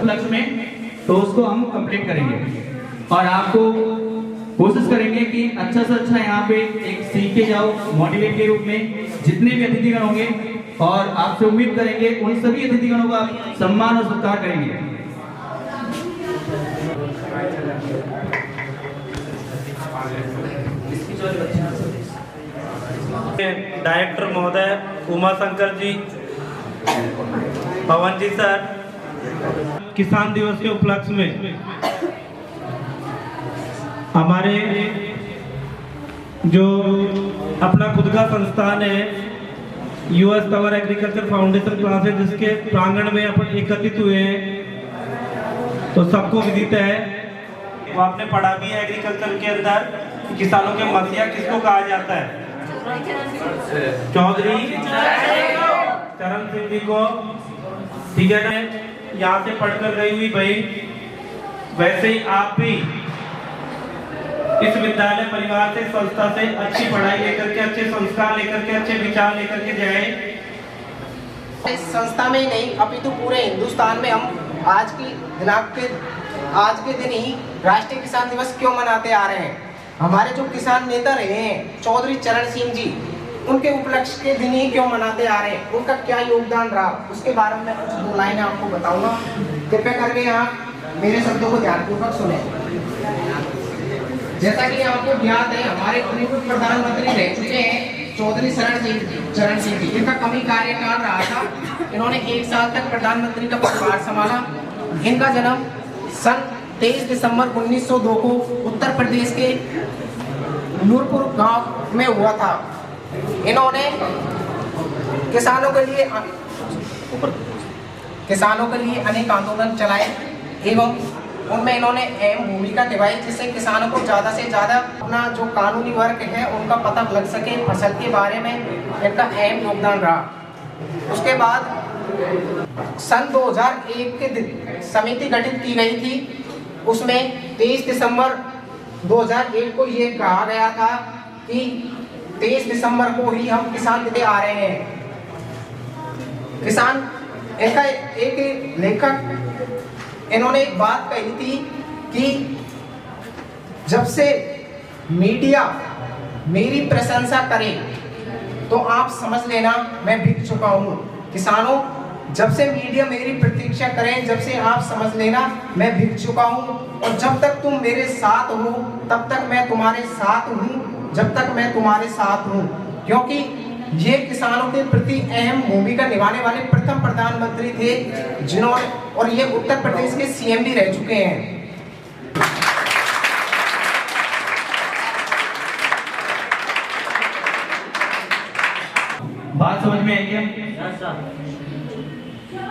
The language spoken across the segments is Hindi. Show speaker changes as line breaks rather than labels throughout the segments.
लक्ष्य में, तो उसको हम कंप्लीट करेंगे और आपको कोशिश करेंगे कि अच्छा से अच्छा यहाँ पे एक सीख के जाओ मोटिवेट के रूप में जितने भी अतिथिगण होंगे, और आपसे उम्मीद करेंगे उन सभी अतिथिगणों का सम्मान और सत्कार करेंगे।
डायरेक्टर महोदय उमा शंकर जी, पवन जी सर, किसान दिवस के उपलक्ष्य में हमारे जो अपना खुद का संस्थान है US tower agriculture foundation classes, जिसके प्रांगण में अपन एकत्रित हुए हैं, तो सबको विदित है, वो आपने पढ़ा भी है एग्रीकल्चर के अंदर, किसानों के मसीहा किसको कहा जाता है? चौधरी चरण सिंह जी को। ठीक है, यहाँ से पढ़कर गई हुई भाई, वैसे ही आप भी इस विद्यालय परिवार से, संस्था से अच्छी पढ़ाई लेकर के, अच्छे संस्कार लेकर के, अच्छे विचार लेकर के जाए।
इस संस्था में ही नहीं अपितु पूरे हिंदुस्तान में हम आज के दिन ही राष्ट्रीय किसान दिवस क्यों मनाते आ रहे हैं? हमारे जो किसान नेता रहे हैं चौधरी चरण सिंह जी, उनके उपलक्ष्य के दिन ही क्यों मनाते आ रहे हैं, उनका क्या योगदान रहा, उसके बारे में कुछ दो लाइनें आपको बताऊंगा। कृपया करके यहाँ मेरे शब्दों को ध्यानपूर्वक सुने। जैसा कि आपको ज्ञात है, हमारे पूर्व प्रधानमंत्री रह चुके हैं चौधरी चरण सिंह जी। इनका कमी कार्यकाल रहा था, इन्होंने 1 साल तक प्रधानमंत्री का पदभार संभाला। इनका जन्म सन 23 दिसंबर 1902 को उत्तर प्रदेश के नूरपुर गांव में हुआ था। इन्होंने किसानों के लिए अनेक आंदोलन चलाए एवं उनमें इन्होंने अहम भूमिका निभाई, जिससे किसानों को ज़्यादा से ज़्यादा अपना जो कानूनी वर्ग है उनका पता लग सके, फसल के बारे में इनका अहम योगदान रहा। उसके बाद सन 2001 के दिन समिति गठित की गई थी, उसमें 23 दिसंबर 2001 को ये कहा गया था कि 23 दिसंबर को ही हम किसान दिवस आ रहे हैं। किसान इनका एक लेखक इन्होंने एक बात कही थी कि जब से मीडिया मेरी प्रशंसा करे तो आप समझ लेना मैं बिक चुका हूँ। किसानों, जब से मीडिया मेरी प्रतीक्षा करें, जब से आप समझ लेना मैं बिक चुका हूँ, और जब तक तुम मेरे साथ हो तब तक मैं तुम्हारे साथ हूँ, जब तक मैं तुम्हारे साथ हूँ, क्योंकि ये किसानों के प्रति अहम भूमिका निभाने वाले प्रथम प्रधानमंत्री थे जिन्होंने, और ये उत्तर प्रदेश के सीएम भी रह चुके हैं।
बात समझ में आई क्या?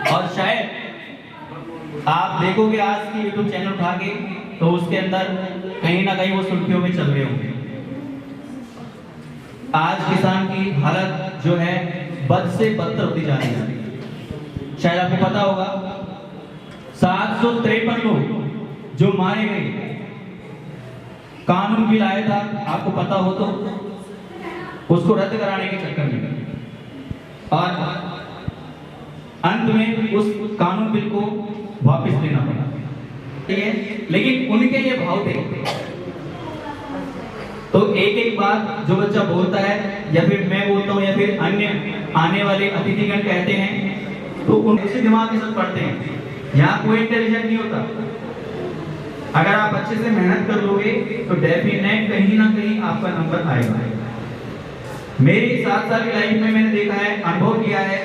और शायद आप देखोगे आज की यूट्यूब चैनल उठा के, तो उसके अंदर कहीं ना कहीं वो सुर्खियों में चल रहे होंगे। आज किसान की हालत जो है बद से बदतर होती जा रही है। शायद आपको पता होगा 753 लोग जो मारे गए, कानून भी लाया था, आपको पता हो तो, उसको रद्द कराने के चक्कर में, और अंत में उस कानून बिल को वापस लेना पड़ा। ठीक है, लेकिन उनके ये भाव थे, तो एक एक बात जो बच्चा बोलता है, या फिर मैं बोलता हूँ, या फिर अन्य आने वाले अतिथिगण कहते हैं, तो उनसे दिमाग के साथ पढ़ते हैं। यहाँ कोई इंटेलिजेंट नहीं होता। अगर आप अच्छे से मेहनत कर लोगे तो डेफिनेट कहीं ना कहीं आपका नंबर आएगा। मेरी 7 साल की लाइफ में मैंने देखा है, अनुभव किया है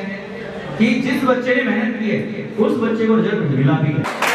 कि जिस बच्चे ने मेहनत की है उस बच्चे को रिजल्ट मिला भी है।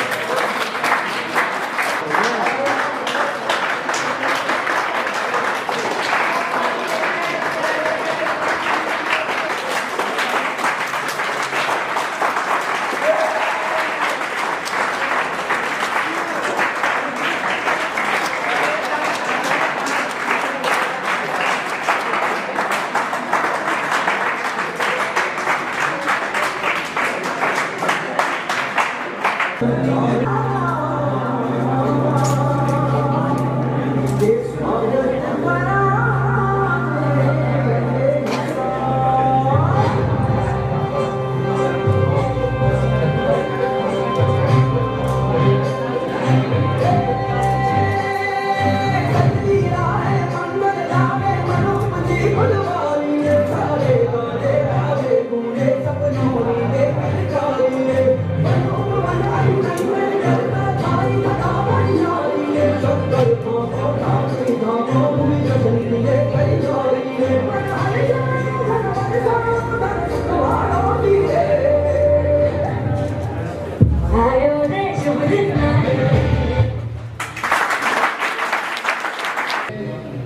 आयो रे शुभ दिन आयो।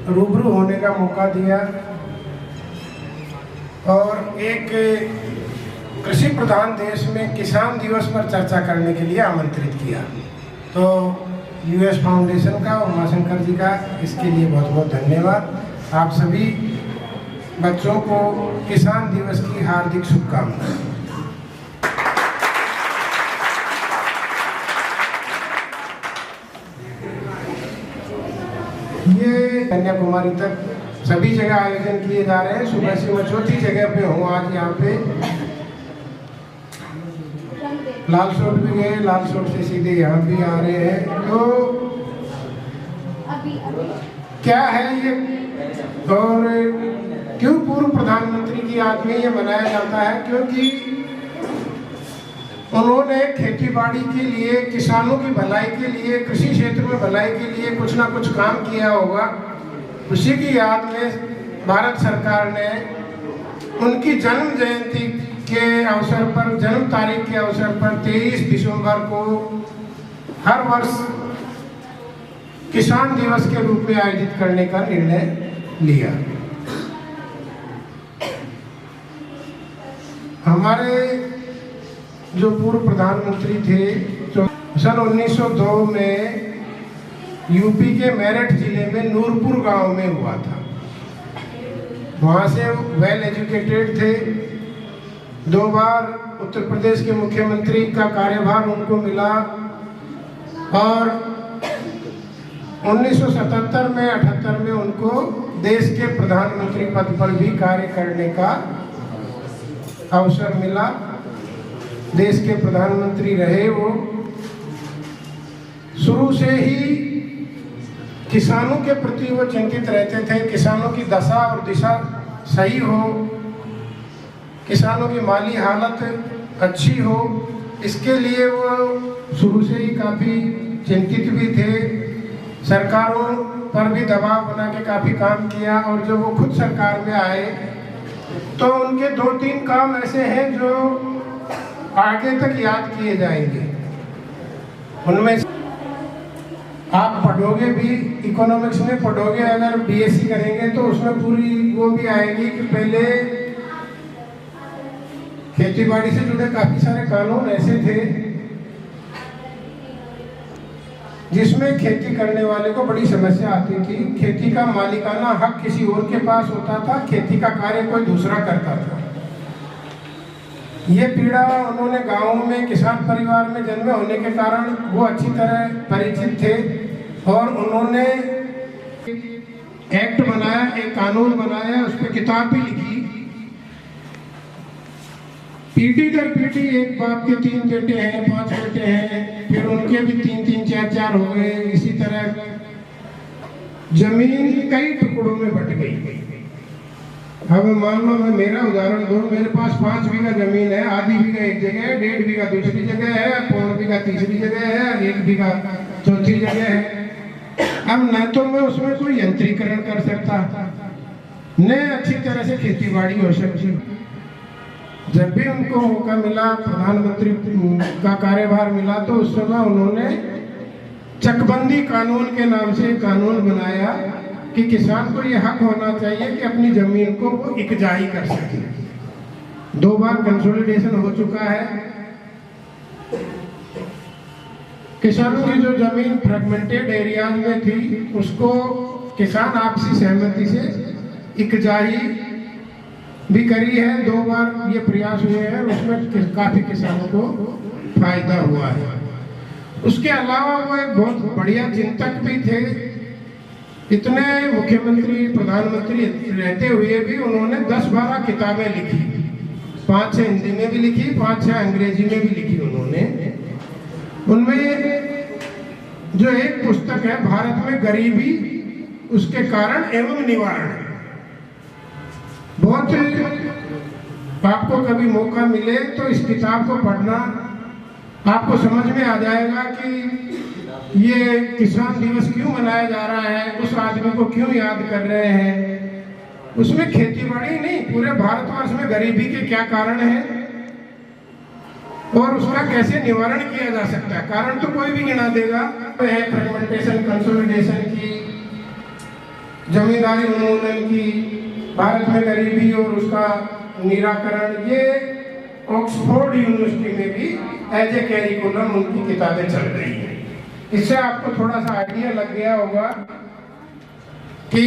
रूबरू होने का मौका दिया और एक कृषि प्रधान देश में किसान दिवस पर चर्चा करने के लिए आमंत्रित किया। तो यूएस फाउंडेशन का और उमाशंकर जी का इसके लिए बहुत बहुत धन्यवाद। आप सभी बच्चों को किसान दिवस की हार्दिक शुभकामनाएं। ये कन्याकुमारी तक सभी जगह आयोजन किए जा रहे हैं। सुबह से मैं चौथी जगह पे हूँ आज यहाँ पे। लाल सोट भी गए, लाल सोट से सीधे यहाँ भी आ रहे हैं। तो क्या है ये और क्यों पूर्व प्रधानमंत्री की याद में ये मनाया जाता है? क्योंकि उन्होंने खेती बाड़ी के लिए, किसानों की भलाई के लिए, कृषि क्षेत्र में भलाई के लिए कुछ ना कुछ काम किया होगा। उसी की याद में भारत सरकार ने उनकी जन्म जयंती के अवसर पर, जन्म तारीख के अवसर पर 23 दिसंबर को हर वर्ष किसान दिवस के रूप में आयोजित करने का निर्णय लिया। हमारे जो पूर्व प्रधानमंत्री थे, तो सन 1902 में यूपी के मेरठ जिले में नूरपुर गांव में हुआ था। वहाँ से वेल एजुकेटेड थे। 2 बार उत्तर प्रदेश के मुख्यमंत्री का कार्यभार उनको मिला और 1977 में 78 में उनको देश के प्रधानमंत्री पद पर भी कार्य करने का अवसर मिला। देश के प्रधानमंत्री रहे वो। शुरू से ही किसानों के प्रति वो चिंतित रहते थे, किसानों की दशा और दिशा सही हो, किसानों की माली हालत अच्छी हो, इसके लिए वो शुरू से ही काफ़ी चिंतित भी थे। सरकारों पर भी दबाव बना के काफ़ी काम किया और जब वो खुद सरकार में आए तो उनके 2-3 काम ऐसे हैं जो आगे तक याद किए जाएंगे। उनमें आप पढ़ोगे भी, इकोनॉमिक्स में पढ़ोगे, अगर बीएससी करेंगे तो उसमें पूरी वो भी आएगी कि पहले खेतीबाड़ी से जुड़े काफी सारे कानून ऐसे थे जिसमें खेती करने वाले को बड़ी समस्या आती थी। खेती का मालिकाना हक किसी और के पास होता था, खेती का कार्य कोई दूसरा करता था। ये पीड़ा उन्होंने गाँव में किसान परिवार में जन्मे होने के कारण वो अच्छी तरह परिचित थे और उन्होंने एक्ट बनाया, एक कानून बनाया, उस पर किताब भी लिखी। पीढ़ी दर पीढ़ी एक बाप के 3 बेटे हैं, 5 बेटे हैं, फिर उनके भी 3-3, 4-4 हो गए। इसी तरह जमीन कई टुकड़ों में बट गई। अब मान लो मैं मेरा उदाहरण दूं, मेरे पास 5 बीघा जमीन है, आधी बीघा एक जगह है, 1.5 बीघा दूसरी जगह है, 1.25 बीघा तीसरी जगह है, 1 बीघा चौथी जगह है। अब न तो मैं उसमें कोई यंत्रीकरण कर सकता, न अच्छी तरह से खेती बाड़ी हो सकती। जब भी उनको मौका मिला, प्रधानमंत्री का कार्यभार मिला, तो उस समय उन्होंने चकबंदी कानून के नाम से कानून बनाया कि किसान को ये हक होना चाहिए कि अपनी जमीन को वो इकजाई कर सके। 2 बार कंसोलिडेशन हो चुका है। किसानों की जो जमीन फ्रेगमेंटेड एरियाज में थी उसको किसान आपसी सहमति से इकजाई भी करी है। 2 बार ये प्रयास हुए हैं, उसमें काफी किसानों को फायदा हुआ है। उसके अलावा वो एक बहुत बढ़िया चिंतक भी थे। इतने मुख्यमंत्री प्रधानमंत्री रहते हुए भी उन्होंने 10-12 किताबें लिखी। 5-6 हिंदी में भी लिखी, 5-6 अंग्रेजी में भी लिखी उन्होंने। उनमें जो एक पुस्तक है, भारत में गरीबी, उसके कारण एवं निवारण, बहुत आपको कभी मौका मिले तो इस किताब को पढ़ना, आपको समझ में आ जाएगा कि ये किसान दिवस क्यों मनाया जा रहा है, उस आदमी को क्यों याद कर रहे हैं। उसमें खेती बाड़ी नहीं, पूरे भारतवर्ष में गरीबी के क्या कारण हैं और उसका कैसे निवारण किया जा सकता है। कारण तो कोई भी गिना देगा, है फ्रेगमेंटेशन, कंसोलिडेशन की, जमींदारी उन्मूलन की, भारत में गरीबी और उसका निराकरण, ये ऑक्सफोर्ड यूनिवर्सिटी में भी एज ए कैरिकुलम उनकी किताबें चल रही हैं। इससे आपको थोड़ा सा आइडिया लग गया होगा कि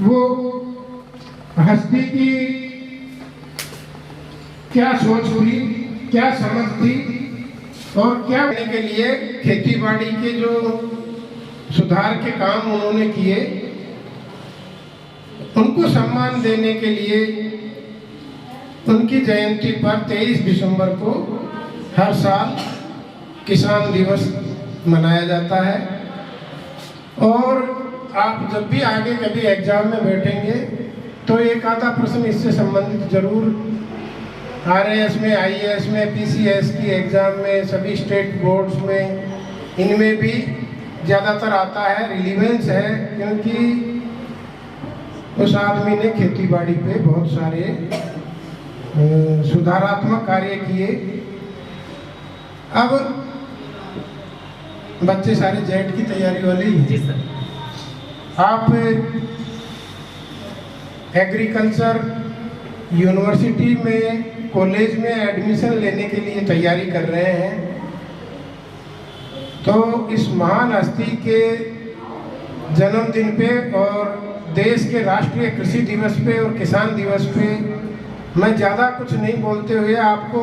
वो हस्ती की क्या सोच थी, क्या समझ थी और क्या करने के लिए खेती बाड़ी के जो सुधार के काम उन्होंने किए, उनको सम्मान देने के लिए उनकी जयंती पर 23 दिसंबर को हर साल किसान दिवस मनाया जाता है। और आप जब भी आगे कभी एग्जाम में बैठेंगे तो एक आधा प्रश्न इससे संबंधित जरूर RAS में, IAS में, PCS की एग्जाम में, सभी स्टेट बोर्ड्स में, इनमें भी ज़्यादातर आता है, रिलीवेंस है, क्योंकि उस आदमी ने खेती बाड़ी पे बहुत सारे सुधारात्मक कार्य किए। अब बच्चे सारे जेट की तैयारी वाले ही
जी
हैं।
सर।
आप एग्रीकल्चर यूनिवर्सिटी में, कॉलेज में एडमिशन लेने के लिए तैयारी कर रहे हैं, तो इस महान हस्ती के जन्मदिन पे और देश के राष्ट्रीय कृषि दिवस पे और किसान दिवस पे मैं ज़्यादा कुछ नहीं बोलते हुए आपको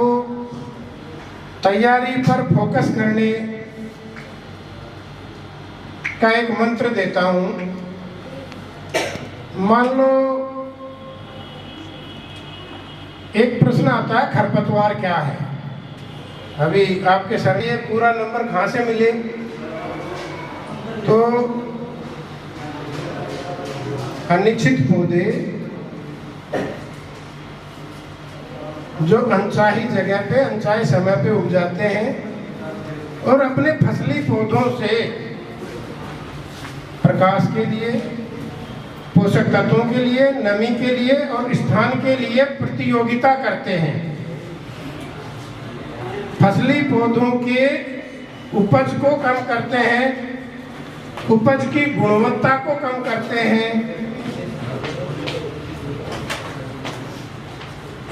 तैयारी पर फोकस करने का एक मंत्र देता हूँ। मान लो एक प्रश्न आता है, खरपतवार क्या है? अभी आपके सर ये पूरा नंबर कहाँ से मिले? तो अनिश्चित पौधे जो अनचाही जगह पे, अनचाहे समय पे उग जाते हैं और अपने फसली पौधों से प्रकाश के लिए, पोषक तत्वों के लिए, नमी के लिए और स्थान के लिए प्रतियोगिता करते हैं। फसली पौधों के उपज को कम करते हैं, उपज की गुणवत्ता को कम करते हैं।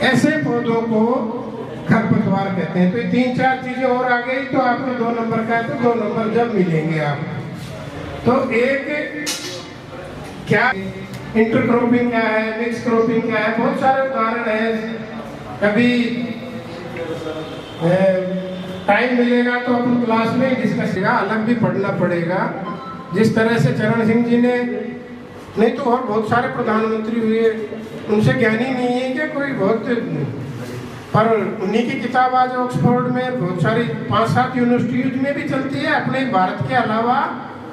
ऐसे पौधों को खरपतवार कहते हैं। तो ये 3-4 चीजें और आ गई तो आपको 2 नंबर का है, तो 2 नंबर जब मिलेंगे आपको। तो एक क्या इंटरक्रॉपिंग क्या है, मिक्स क्रॉपिंग क्या है, बहुत सारे उदाहरण हैं। कभी टाइम मिलेगा तो अपन क्लास में डिस्कस करेगा, अलग भी पढ़ना पड़ेगा। जिस तरह से चरण सिंह जी ने, नहीं तो और बहुत सारे प्रधानमंत्री हुए, उनसे ज्ञानी नहीं है कि कोई बहुत, पर उन्हीं की किताब आज ऑक्सफोर्ड में बहुत सारी 5-7 यूनिवर्सिटीज में भी चलती है, अपने भारत के अलावा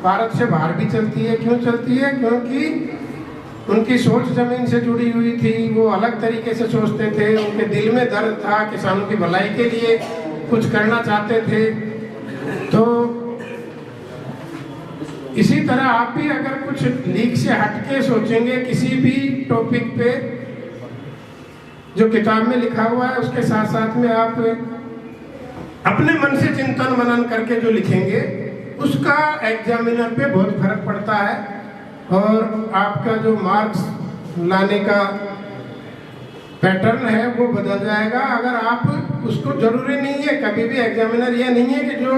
भारत से बाहर भी चलती है। क्यों चलती है? क्योंकि उनकी सोच जमीन से जुड़ी हुई थी, वो अलग तरीके से सोचते थे, उनके दिल में दर्द था, किसानों की भलाई के लिए कुछ करना चाहते थे। तो इसी तरह आप भी अगर कुछ लीक से हटके सोचेंगे किसी भी टॉपिक पे जो किताब में लिखा हुआ है, उसके साथ साथ में आप अपने मन से चिंतन मनन करके जो लिखेंगे, उसका एग्जामिनर पे बहुत फर्क पड़ता है और आपका जो मार्क्स लाने का पैटर्न है वो बदल जाएगा। अगर आप उसको, जरूरी नहीं है कभी भी एग्जामिनर ये नहीं है कि जो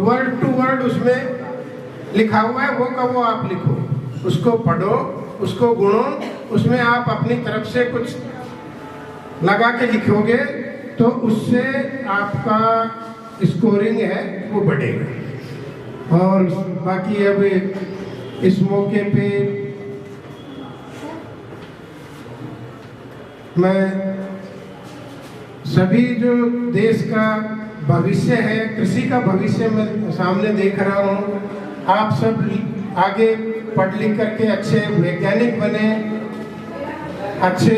वर्ड टू वर्ड उसमें लिखा हुआ है वो का वो आप लिखो, उसको पढ़ो, उसको गुणो, उसमें आप अपनी तरफ से कुछ लगा के लिखोगे तो उससे आपका स्कोरिंग है वो बढ़ेगा। और बाकी अब इस मौके पे मैं सभी जो देश का भविष्य है, कृषि का भविष्य मैं सामने देख रहा हूँ। आप सब आगे पढ़ लिख करके अच्छे वैज्ञानिक बने, अच्छे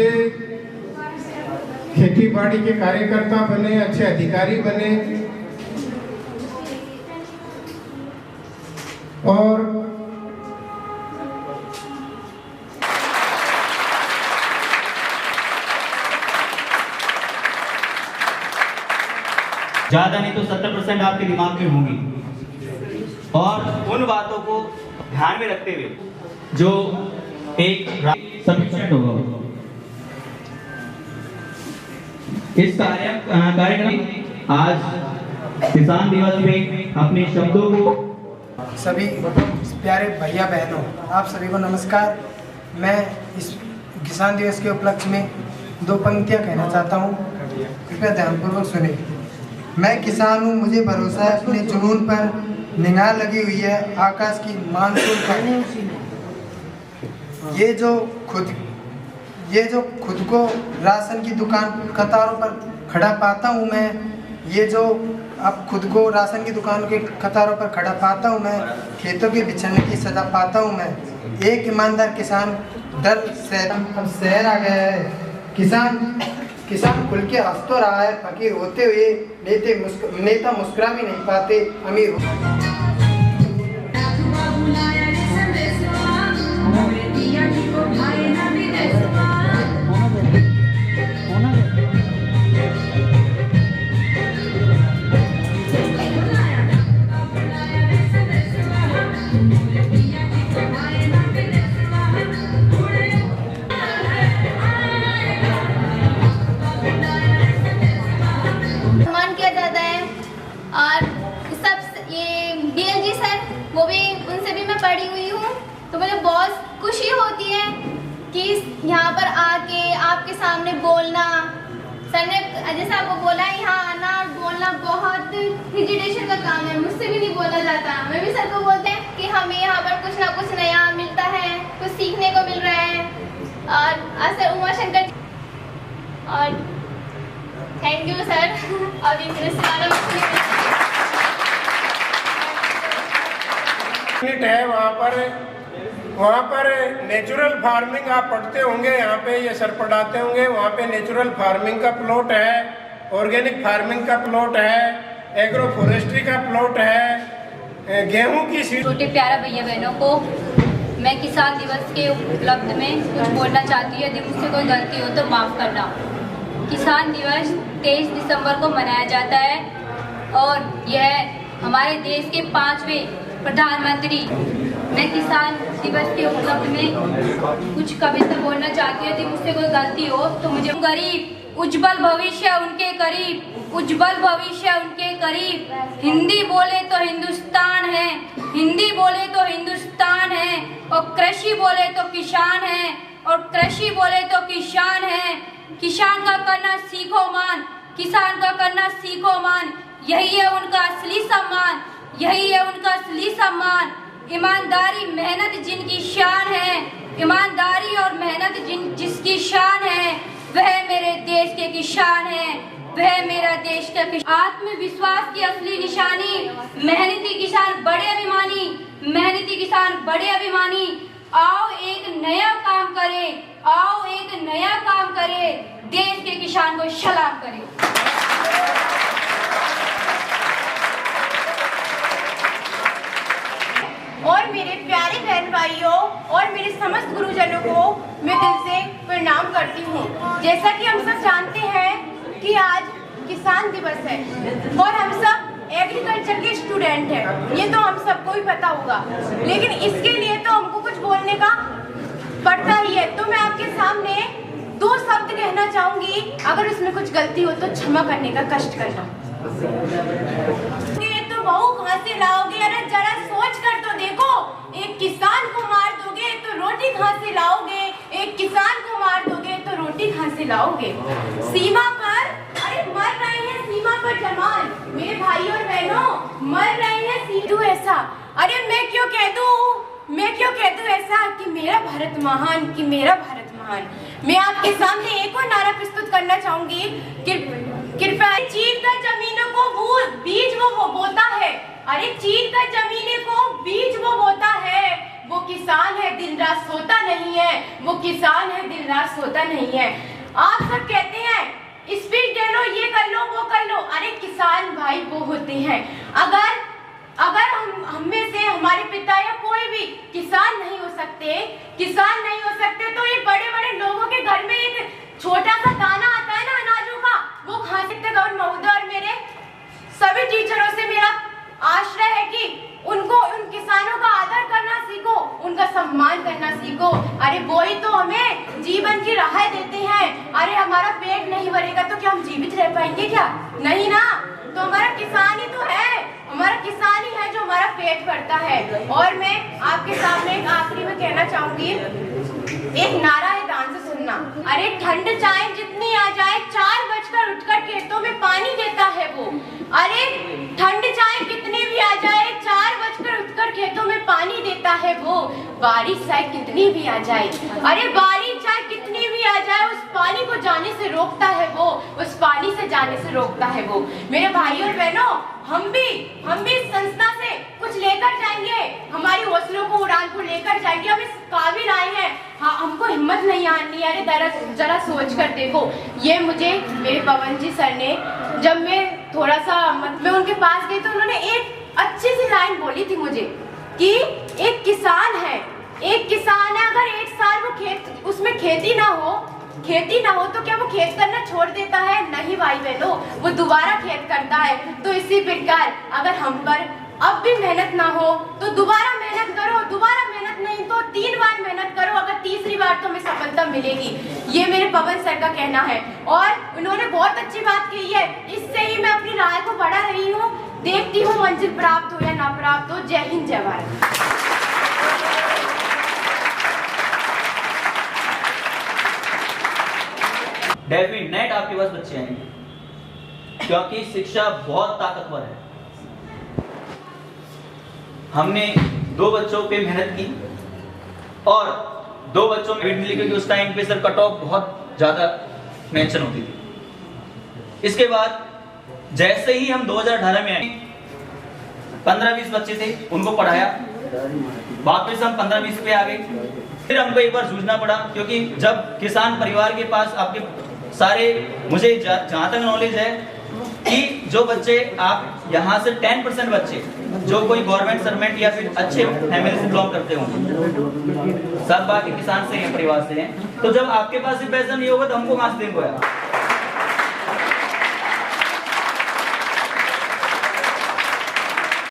खेती बाड़ी के कार्यकर्ता बने, अच्छे अधिकारी बने और
ज़्यादा नहीं तो 70% आपके दिमाग में होंगी। और उन बातों को ध्यान में रखते हुए जो एक सफिशिएंट होगा इस कार्यक्रम आज किसान दिवस में अपने शब्दों को
सभी प्यारे भैया बहनों, आप सभी को नमस्कार। मैं इस किसान दिवस के उपलक्ष्य में 2 पंक्तियां कहना चाहता हूं, कृपया ध्यानपूर्वक सुने। मैं किसान हूं, मुझे भरोसा है अपने जुनून पर, निगाह लगी हुई है आकाश की मानसून पर। ये जो खुद को राशन की दुकान कतारों पर खड़ा पाता हूँ मैं, ये जो अब खुद को राशन की दुकान के कतारों पर खड़ा पाता हूँ मैं, खेतों के बिछड़ने की सजा पाता हूँ मैं। एक ईमानदार किसान डर से अब शहर आ गया है। किसान खुल के हंस तो रहा है, फकीर होते हुए नेता मुस्कुरा भी नहीं पाते अमीर
पढ़ी हुई हूँ, तो मुझे बहुत खुशी होती है कि यहाँ पर आके आपके सामने बोलना। सर ने जैसे आपको बोला, यहाँ आना और बोलना बहुत हेजिटेशन का काम है, मुझसे भी नहीं बोला जाता। मैं भी सर को बोलते हैं कि हमें यहाँ पर कुछ ना कुछ नया मिलता है, कुछ सीखने को मिल रहा है। और सर उमा शंकर और थैंक यू सर। अभी
है वहाँ पर नेचुरल फार्मिंग आप पढ़ते होंगे, यहाँ पे ये सर पढ़ाते होंगे। वहाँ पे नेचुरल फार्मिंग का प्लॉट है, ऑर्गेनिक फार्मिंग का प्लॉट है, एग्रो फॉरेस्ट्री का प्लॉट है, गेहूं की सीड।
छोटे प्यारा भैया बहनों को मैं किसान दिवस के उपलक्ष्य में कुछ बोलना चाहती हूँ। यदि मुझसे कोई गलती हो तो माफ़ करना। किसान दिवस 23 दिसंबर को मनाया जाता है और यह हमारे देश के 5वें प्रधानमंत्री। मैं किसान दिवस के उपलक्ष्य में कुछ कविता बोलना चाहती हूँ। यदि मुझसे कोई गलती हो तो मुझे गरीब उज्जवल भविष्य उनके करीब, उज्जवल भविष्य उनके करीब। हिंदी बोले तो हिंदुस्तान है, हिंदी बोले तो हिंदुस्तान है, और कृषि बोले तो किसान है, और कृषि बोले तो किसान है। किसान का करना सीखो मान, किसान का करना सीखो मान, यही है उनका असली सम्मान, यही है उनका असली सम्मान। ईमानदारी मेहनत जिनकी शान है, ईमानदारी और मेहनत जिसकी शान है, वह मेरे देश के किसान है, वह मेरा देश का किसान। आत्मविश्वास की असली निशानी, मेहनती किसान बड़े अभिमानी, मेहनती किसान बड़े अभिमानी। आओ एक नया काम करे, आओ एक नया काम करे, देश के किसान को सलाम करें।
और मेरे प्यारे बहन भाइयों और मेरे समस्त गुरुजनों को मैं दिल से प्रणाम करती हूँ। जैसा कि हम सब जानते हैं कि आज किसान दिवस है और हम सब एग्रीकल्चर के स्टूडेंट हैं, ये तो हम सबको ही पता होगा, लेकिन इसके लिए तो हमको कुछ बोलने का पड़ता ही है। तो मैं आपके सामने 2 शब्द कहना चाहूंगी, अगर उसमें कुछ गलती हो तो क्षमा करने का कष्ट करना। तो बहू कहाँ से लाओगे? अरे जरा सोच कर तो देखो, एक किसान को मार दोगे तो रोटी कहाँ से लाओगे? एक किसान को मार दोगे तो रोटी कहाँ से लाओगे? सीमा पर अरे मर रहे हैं, सीमा पर जवान मेरे भाई और बहनों मर रहे हैं। सीधू ऐसा, अरे मैं क्यों कह दूं ऐसा कि मेरा भारत महान, कि मेरा भारत महान। मैं आपके सामने एक और नारा प्रस्तुत करना चाहूंगी। कृपया चीर कर जमीनों को वो बीज वो बोता है, अरे चीर कर जमीने को बीज वो बोता है। वो किसान है दिन रात सोता नहीं है, वो किसान है दिन रात सोता नहीं है। आप सब कहते हैं स्पीड दे लो, ये कर लो, वो कर लो, अरे किसान भाई वो होते हैं। अगर हम में से हमारे पिता या कोई भी किसान नहीं हो सकते तो ये बड़े बड़े लोगों के घर में एक छोटा सा दाना आता है ना अनाजों का, वो खा सकते गौर महोदय और मेरे सभी टीचरों से मेरा आश्रय है कि उनको उन किसानों का आदर करना सीखो, उनका सम्मान करना सीखो। अरे वो ही तो हमें जीवन की राह देते हैं। अरे हमारा पेट नहीं भरेगा तो क्या हम जीवित रह पाएंगे क्या? नहीं ना। तो हमारा किसान ही तो है, हमारा किसान ही है जो हमारा पेट भरता है। और मैं आपके सामने एक आखिरी में कहना चाहूंगी, एक नारा है, ध्यान से सुनना। अरे ठंड चाहे जितनी आ जाए, 4 बजकर उठकर खेतों में पानी देता है वो। अरे ठंड चाहे कितनी भी आ जाए, 4 बजकर उठकर खेतों में पानी देता है वो। बारिश चाहे कितनी भी आ जाए, अरे बारिश चाहे कितनी भी आ जाए, उस पानी को जाने से रोकता है वो, उस पानी से जाने से रोकता है वो। मेरे भाइयों और बहनों, हम भी इस संस्था से कुछ लेकर जाएंगे, हमारी हौसलों को, उड़ान को लेकर जाएंगे। हम इस काबिल आए हैं, हाँ हमको हिम्मत नहीं आनी। अरे जरा सोच कर देखो, ये मुझे मेरे पवन जी सर ने, जब मैं थोड़ा सा मैं उनके पास गई तो उन्होंने एक अच्छी सी लाइन बोली थी मुझे कि एक किसान है, अगर एक साल वो खेत, उसमें खेती ना हो तो क्या वो खेत करना छोड़ देता है? नहीं भाई बहनों, वो दोबारा खेत करता है। तो इसी प्रकार अगर हम पर अब भी मेहनत ना हो तो दोबारा मेहनत करो, दोबारा मेहनत नहीं तो 3 बार मेहनत करो, अगर तीसरी बार तो हमें सफलता मिलेगी। ये मेरे पवन सर का कहना है और उन्होंने बहुत अच्छी बात कही है। इससे ही मैं अपनी राय को बढ़ा रही हूँ। देखती हूँ मंजिल प्राप्त हो या ना प्राप्त हो। जय हिंद, जय भारत।
डेफिनेट आपके पास बच्चे आएंगे क्योंकि शिक्षा बहुत ताकतवर है। हमने 2 बच्चों पे मेहनत की और 2 बच्चों में दिल्ली क्योंकि उस टाइम पे सर कट ऑफ बहुत ज्यादा मेंशन होती थी। इसके बाद जैसे ही हम 2018 में आए, 15-20 बच्चे थे, उनको पढ़ाया, वापस हम 15-20 पे आ गए। फिर हमको एक बार जूझना पड़ा क्योंकि जब किसान परिवार के पास आपके सारे, मुझे जहाँ तक नॉलेज है कि जो बच्चे आप यहाँ से 10% बच्चे जो कोई गवर्नमेंट सर्वेंट या फिर अच्छे फैमिली से बिलोंग करते होंगे, सब बाकी किसान से हैं, परिवार से हैं। तो जब आपके पास ही पैसा नहीं होगा तो हमको कहाँ से देंगे?